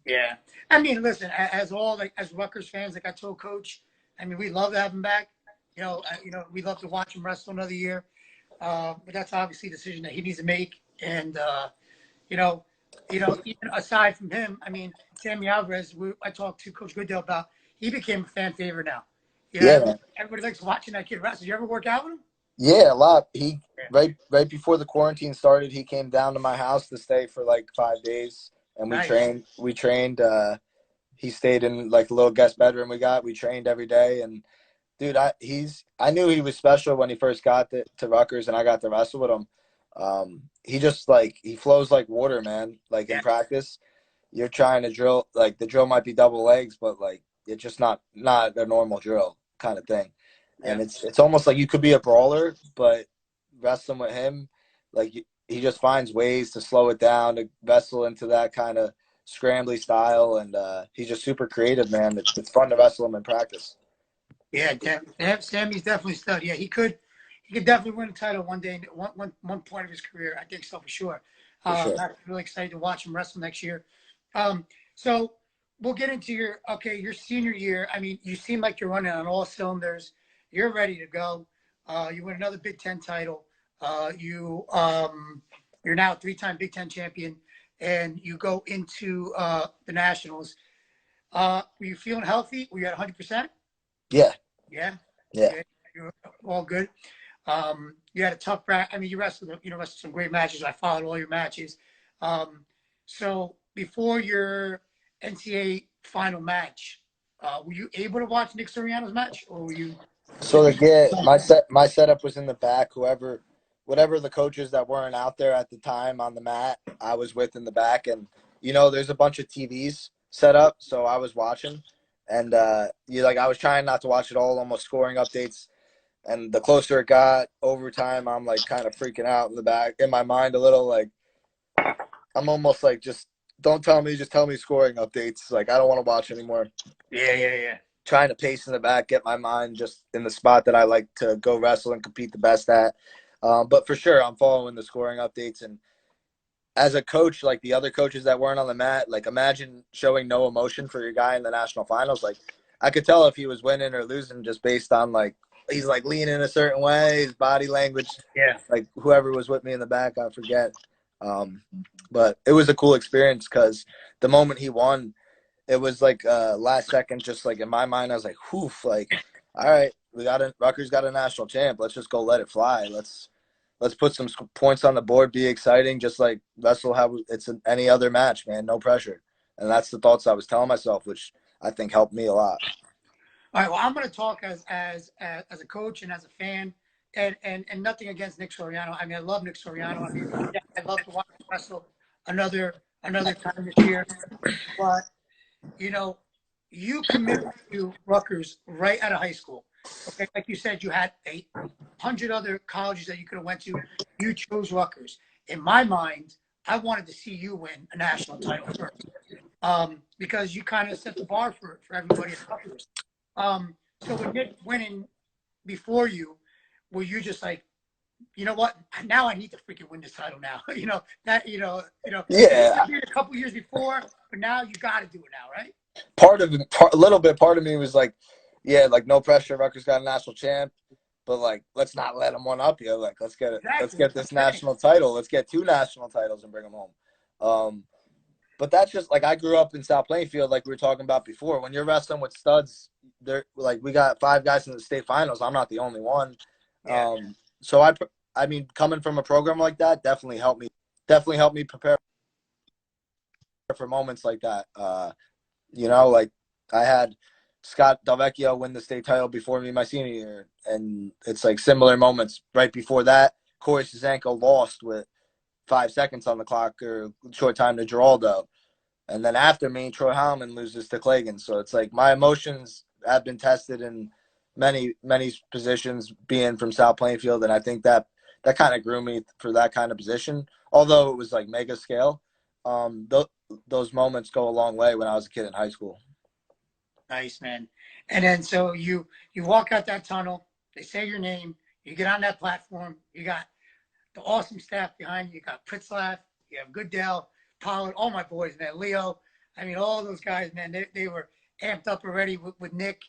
Yeah. I mean, listen, as Rutgers fans, like I told Coach, I mean, we love to have him back. We love to watch him wrestle another year. But that's obviously a decision that he needs to make. And you know, even aside from him, I mean, Sammy Alvarez, I talked to Coach Goodell about. He became a fan favorite now. Yeah, man. Everybody likes watching that kid wrestle. You ever work out with him? Yeah, a lot. He Yeah. right before the quarantine started, he came down to my house to stay for like 5 days, and we Nice. trained. We trained. He stayed in like a little guest bedroom we got. We trained every day, and dude, I knew he was special when he first got to Rutgers, and I got to wrestle with him. He just like he flows like water, man. Like in Yeah. practice, you're trying to drill. Like the drill might be double legs, but like it's just not a normal drill kind of thing. Yeah. And it's almost like you could be a brawler, but wrestling with him, like he just finds ways to slow it down to wrestle into that kind of scrambly style, and he's just super creative, man. It's fun to wrestle him in practice. Yeah. Sammy's definitely stud. Yeah, he could definitely win a title one day, one point of his career. I think so for sure. For sure. I'm really excited to watch him wrestle next year. So we'll get into your senior year. I mean, you seem like you're running on all cylinders. You're ready to go. You win another Big Ten title. You're now a three-time Big Ten champion, and you go into the nationals. Were you feeling healthy? Were you at 100%? Yeah. Yeah. Yeah. Okay. You're all good. You had a tough practice. I mean, you wrestled some great matches. I followed all your matches. So before your NCAA final match, were you able to watch Nick Soriano's match, or were you? So my setup was in the back. Whatever the coaches that weren't out there at the time on the mat, I was with in the back, and there's a bunch of TVs set up, so I was watching, and I was trying not to watch it all, almost scoring updates, and the closer it got overtime, I'm like kind of freaking out in the back in my mind a little, like I'm almost like just don't tell me, just tell me scoring updates. Like, I don't want to watch anymore. Yeah. Trying to pace in the back, get my mind just in the spot that I like to go wrestle and compete the best at. But for sure, I'm following the scoring updates. And as a coach, like the other coaches that weren't on the mat, like imagine showing no emotion for your guy in the national finals. Like I could tell if he was winning or losing just based on like he's like leaning a certain way, his body language. Yeah. Like whoever was with me in the back, I forget. But it was a cool experience because the moment he won, it was like last second, just like in my mind, I was like, whew, like, all right, Rutgers got a national champ. Let's just go let it fly. Let's put some points on the board, be exciting, just like wrestle how it's any other match, man. No pressure. And that's the thoughts I was telling myself, which I think helped me a lot. All right. Well, I'm going to talk as a coach and as a fan, and nothing against Nick Soriano. I mean, I love Nick Soriano. I mean, yeah, I'd love to watch him wrestle another time this year. But you know, you committed to Rutgers right out of high school. Okay, like you said, you had 100 other colleges that you could have went to. You chose Rutgers. In my mind, I wanted to see you win a national title first, because you kind of set the bar for everybody at Rutgers. So with Nick winning before you, were you just like, you know what? Now I need to freaking win this title now. Yeah. You did a couple years before, but now you got to do it now, right? Part of me was like, yeah, like no pressure. Rutgers got a national champ, but like, let's not let them one up you. Like, let's get it. Exactly. Let's get this national title. Let's get 2 national titles and bring them home. But that's just like I grew up in South Plainfield, like we were talking about before. When you're wrestling with studs, they're like we got 5 guys in the state finals. I'm not the only one. Yeah. So I mean, coming from a program like that definitely helped me prepare for moments like that. Like I had Scott Delvecchio win the state title before me my senior year, and it's like similar moments right before that. Corey Suzanko lost with 5 seconds on the clock or short time to Geraldo. And then after me, Troy Heilman loses to Clayton. So it's like my emotions have been tested in many, many positions being from South Plainfield. And I think that kind of grew me for that kind of position. Although it was like mega scale, those moments go a long way when I was a kid in high school. Nice, man. And then so you walk out that tunnel, they say your name, you get on that platform, you got the awesome staff behind you. You got Pritzlaff, you have Goodell, Pollard, all my boys, man, Leo. I mean, all those guys, man, they were amped up already with Nick.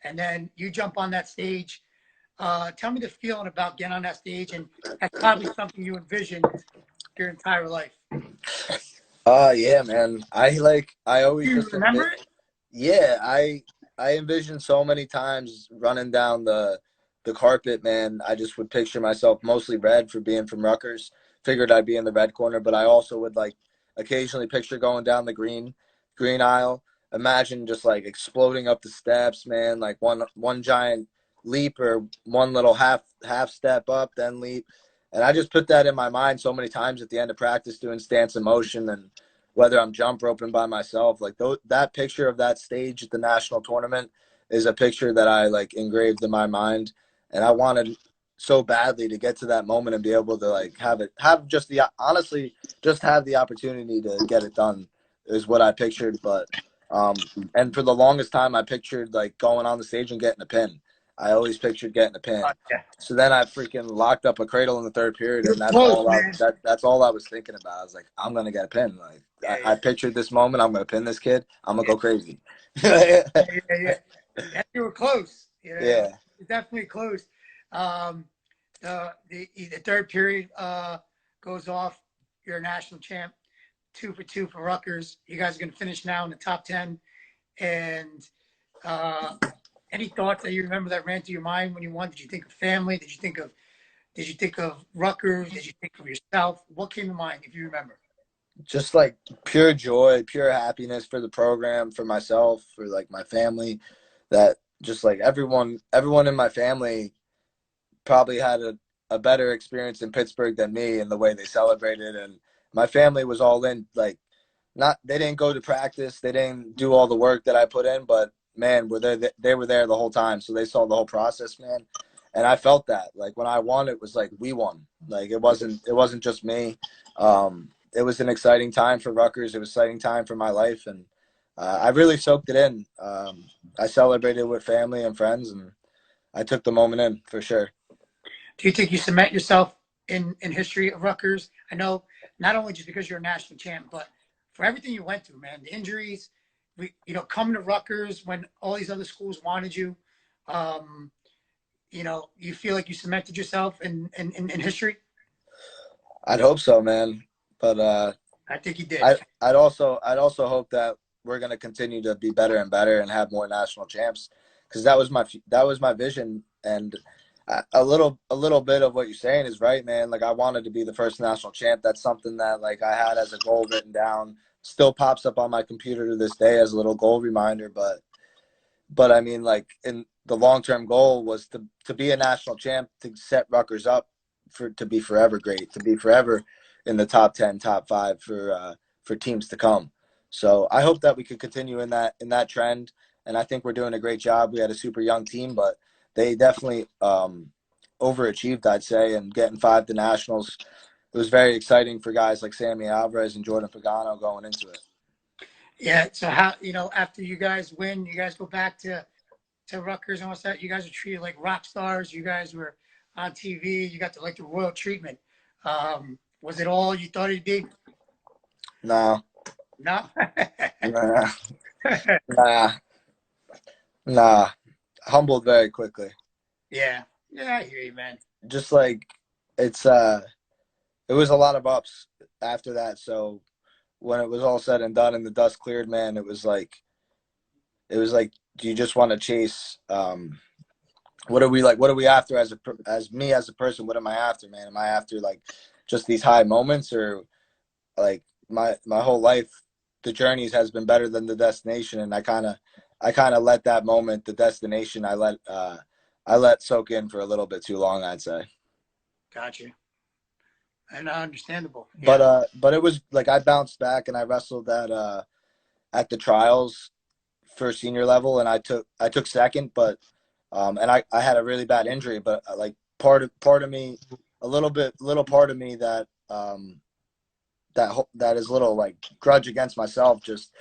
And then you jump on that stage. Tell me the feeling about getting on that stage, and that's probably something you envisioned your entire life. Yeah, man. I always Do you just remember it? Yeah, I envisioned so many times running down the carpet, man. I just would picture myself mostly red for being from Rutgers. Figured I'd be in the red corner, but I also would like occasionally picture going down the green aisle. Imagine just like exploding up the steps, man, like one giant leap or one little half step up, then leap. And I just put that in my mind so many times at the end of practice doing stance in motion, and whether I'm jump roping by myself, like that picture of that stage at the national tournament is a picture that I like engraved in my mind. And I wanted so badly to get to that moment and be able to like have the opportunity to get it done is what I pictured. But and for the longest time I pictured like going on the stage and getting a pin. I always pictured getting a pin. Yeah. So then I freaking locked up a cradle in the third period, and You're close, that's all I was thinking about. I was like, I'm gonna get a pin. Like I pictured this moment. I'm gonna pin this kid. I'm gonna go crazy. Yeah. You were close. Yeah. Definitely close. The third period goes off. You're a national champ, 2 for 2 for Rutgers. You guys are going to finish now in the top 10. And any thoughts that you remember that ran through your mind when you won? Did you think of family? Did you think of Rutgers? Did you think of yourself? What came to mind if you remember? Just like pure joy, pure happiness for the program, for myself, for like my family. That just like everyone in my family probably had a better experience in Pittsburgh than me in the way they celebrated. And my family was all in, like, they didn't go to practice. They didn't do all the work that I put in, but man, they were there the whole time. So they saw the whole process, man. And I felt that like when I won, it was like, we won. Like it wasn't just me. it was an exciting time for Rutgers. It was an exciting time for my life, and I really soaked it in. I celebrated with family and friends, and I took the moment in for sure. Do you think you cement yourself in history of Rutgers? I know not only just because you're a national champ, but for everything you went through, man, the injuries, coming to Rutgers when all these other schools wanted you. Um, you feel like you cemented yourself in history? I'd hope so, man. But I think you did. I'd also hope that we're going to continue to be better and better and have more national champs, because that was my vision. And a little bit of what you're saying is right, man. Like, I wanted to be the first national champ. That's something that, like, I had as a goal written down. Still pops up on my computer to this day as a little goal reminder. But I mean, like, in the long term goal was to be a national champ, to set Rutgers up to be forever great, to be forever in the top 10, top 5 for teams to come. So I hope that we could continue in that trend, and I think we're doing a great job. We had a super young team, but they definitely overachieved, I'd say, and getting 5 to nationals. It was very exciting for guys like Sammy Alvarez and Jordan Pagano going into it. Yeah. So how after you guys win, you guys go back to Rutgers and what's that? You guys are treated like rock stars. You guys were on TV. You got the royal treatment. Was it all you thought it'd be? No, No. nah, nah, nah. Humbled very quickly. Yeah. Yeah, I hear you, man. Just like it's it was a lot of ups after that. So when it was all said and done and the dust cleared, man, it was like, do you just want to chase? What are we like? What are we after as me as a person? What am I after, man? Am I after, like, just these high moments, or, like, my whole life, the journeys has been better than the destination, and I kind of let that moment, the destination, I let soak in for a little bit too long, I'd say. Gotcha. And understandable. But Yeah. but it was like I bounced back and I wrestled at the trials for senior level, and I took second, but and I had a really bad injury, but like part of me, little part of me that is little, like, grudge against myself. Just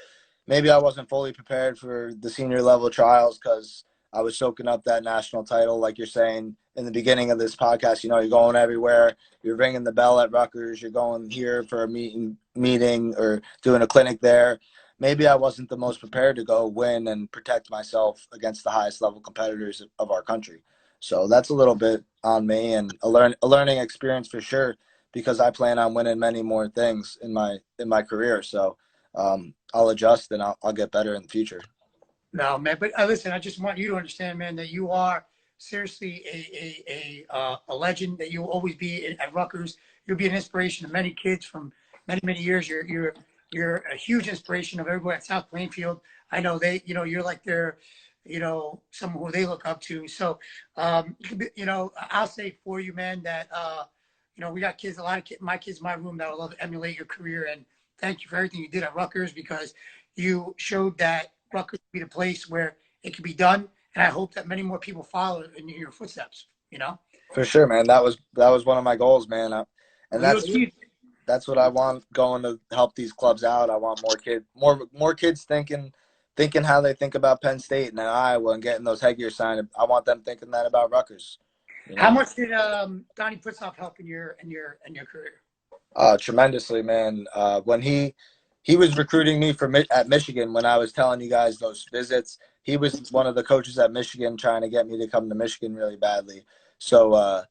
maybe I wasn't fully prepared for the senior level trials because I was soaking up that national title, like you're saying in the beginning of this podcast. You're going everywhere. You're ringing the bell at Rutgers. You're going here for a meeting or doing a clinic there. Maybe I wasn't the most prepared to go win and protect myself against the highest level competitors of our country. So that's a little bit on me, and a learning experience for sure, because I plan on winning many more things in my career. So I'll adjust and I'll get better in the future. No, man. But listen, I just want you to understand, man, that you are seriously a legend. That you'll always be at Rutgers. You'll be an inspiration to many kids from many years. You're a huge inspiration of everybody at South Plainfield. I know you're like their, someone who they look up to. So, I'll say for you, man, that we got kids, a lot of my kids in my room that would love to emulate your career. And thank you for everything you did at Rutgers, because you showed that Rutgers could be the place where it could be done. And I hope that many more people follow in your footsteps. For sure, man. That was one of my goals, man. And Well, you achieved it. that's what I want going to help these clubs out. I want more kids thinking how they think about Penn State and Iowa and getting those headgear signed. I want them thinking that about Rutgers. How much did Donnie Putzhoff help in your career? Tremendously, man. When he was recruiting me at Michigan, when I was telling you guys those visits, he was one of the coaches at Michigan trying to get me to come to Michigan really badly. So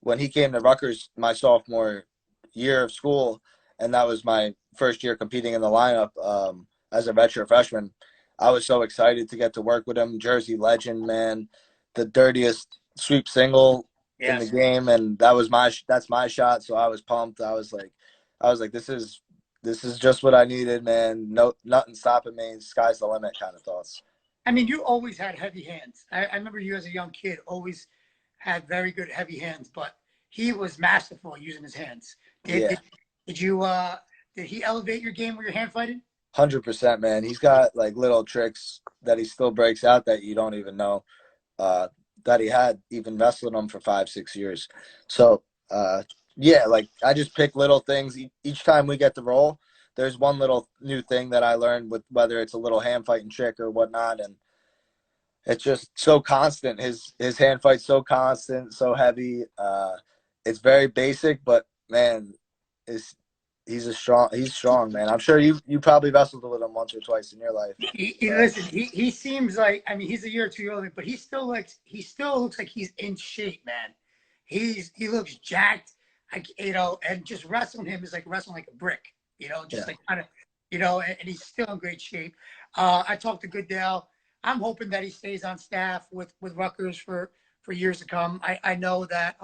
when he came to Rutgers my sophomore year of school, and that was my first year competing in the lineup as a redshirt freshman, I was so excited to get to work with him. Jersey legend, man, the dirtiest sweep single in the Yes. game, and that's my shot. So I was pumped. I was like, this is just what I needed, man. No, nothing stopping me. Sky's the limit, kind of thoughts. I mean, you always had heavy hands. I remember you as a young kid always had very good heavy hands, but he was masterful at using his hands. Did, Yeah, did, did you did he elevate your game with your hand fighting? 100%, man. He's got, like, little tricks that he still breaks out that you don't even know uh, that he had even wrestling him for 5, 6 years. So Yeah, like I just pick little things each time we get the roll. There's one little new thing that I learned with whether it's a little hand fighting trick or whatnot, and it's just so constant. His hand fight's so constant, so heavy. It's very basic, but man, is he's strong, man. I'm sure you probably wrestled with him once or twice in your life. Listen, he seems like, I mean, he's a year or two older, but he still looks like he's in shape, man. He looks jacked, like, and just wrestling him is like wrestling like a brick, just like kind of, and he's still in great shape. I talked to Goodell. I'm hoping that he stays on staff with Rutgers for years to come. I know that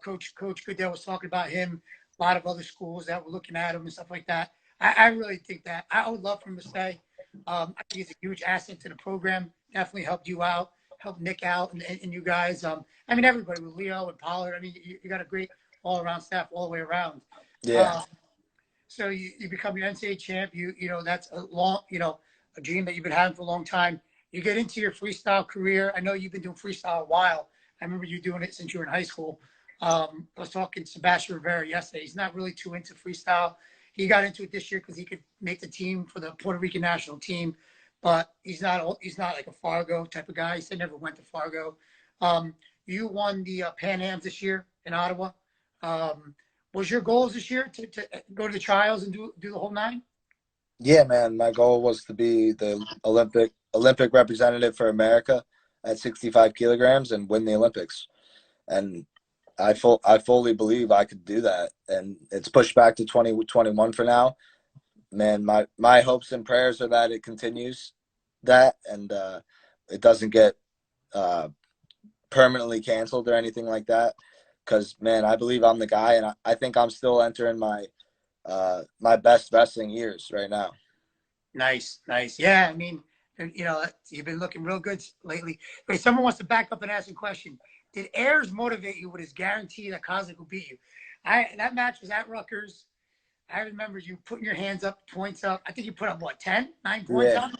Coach Goodell was talking about him, a lot of other schools that were looking at him and stuff like that. I really think that I would love for him to stay. I think he's a huge asset to the program. Definitely helped you out, helped Nick out, and you guys. I mean, everybody with Leo and Pollard. I mean, you got a great all-around staff all the way around. Yeah. So you become your NCAA champ. That's a long, a dream that you've been having for a long time. You get into your freestyle career. I know you've been doing freestyle a while. I remember you doing it since you were in high school. I was talking to Sebastian Rivera yesterday. He's not really too into freestyle. He got into it this year because he could make the team for the Puerto Rican national team, but he's not like a Fargo type of guy. He said never went to Fargo. You won the Pan Ams this year in Ottawa. Was your goals this year to go to the trials and do the whole nine? Yeah, man. My goal was to be the Olympic representative for America at 65 kilograms and win the Olympics. And I fully believe I could do that. And it's pushed back to 2021 for now. Man, my hopes and prayers are that it continues that and it doesn't get permanently canceled or anything like that. Because, man, I believe I'm the guy, and I think I'm still entering my best wrestling years right now. Nice. Yeah, I mean, you've been looking real good lately. Wait, someone wants to back up and ask a question. Did Ayers motivate you with his guarantee that Kozlik will beat you? That match was at Rutgers. I remember you putting your hands up, points up. I think you put up, what, 10? 9 points Yeah, up?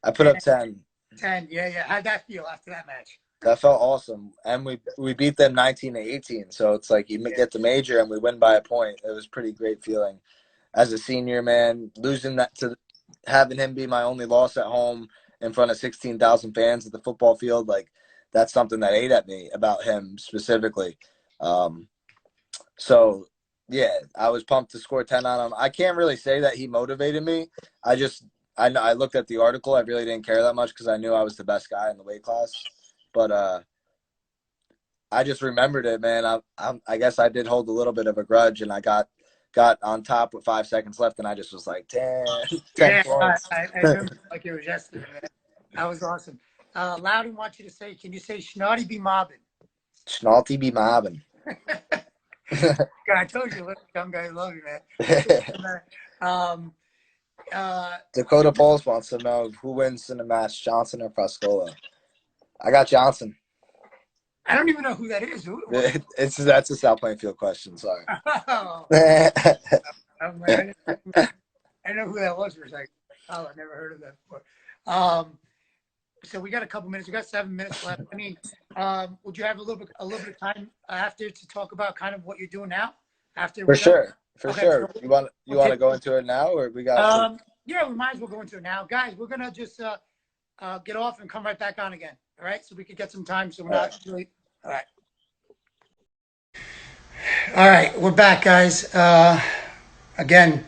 I put up 10. 10, yeah. How'd that feel after that match? That felt awesome, and we beat them 19-18. So it's like you get the major and we win by a point. It was a pretty great feeling as a senior, man. Losing that to having him be my only loss at home in front of 16,000 fans at the football field, like that's something that ate at me about him specifically. So yeah, I was pumped to score 10 on him. I can't really say that he motivated me. I looked at the article. I really didn't care that much because I knew I was the best guy in the weight class. But I just remembered it, man. I guess I did hold a little bit of a grudge, and I got on top with 5 seconds left, and I just was like, 10 points. I remember like it was yesterday, man. That was awesome. Loudon wants you to say, can you say Schnotty be mobbing? Schnalty be mobbing. God, I told you, young guys love you, man. Dakota Pauls wants to know who wins in the match, Johnson or Frascola. I got Johnson. I don't even know who that is. That's a South Plainfield question. Sorry. Oh. I know who that was for a second. Oh, I never heard of that before. So we got a couple minutes. We got 7 minutes left. I mean, would you have a little bit of time after to talk about kind of what you're doing now? For sure. Okay, sure. So you want to go into it now, or we got? Yeah, we might as well go into it now, guys. We're gonna just get off and come right back on again. All right, so we could get some time. So we're not really. All right. All right, we're back, guys. Again,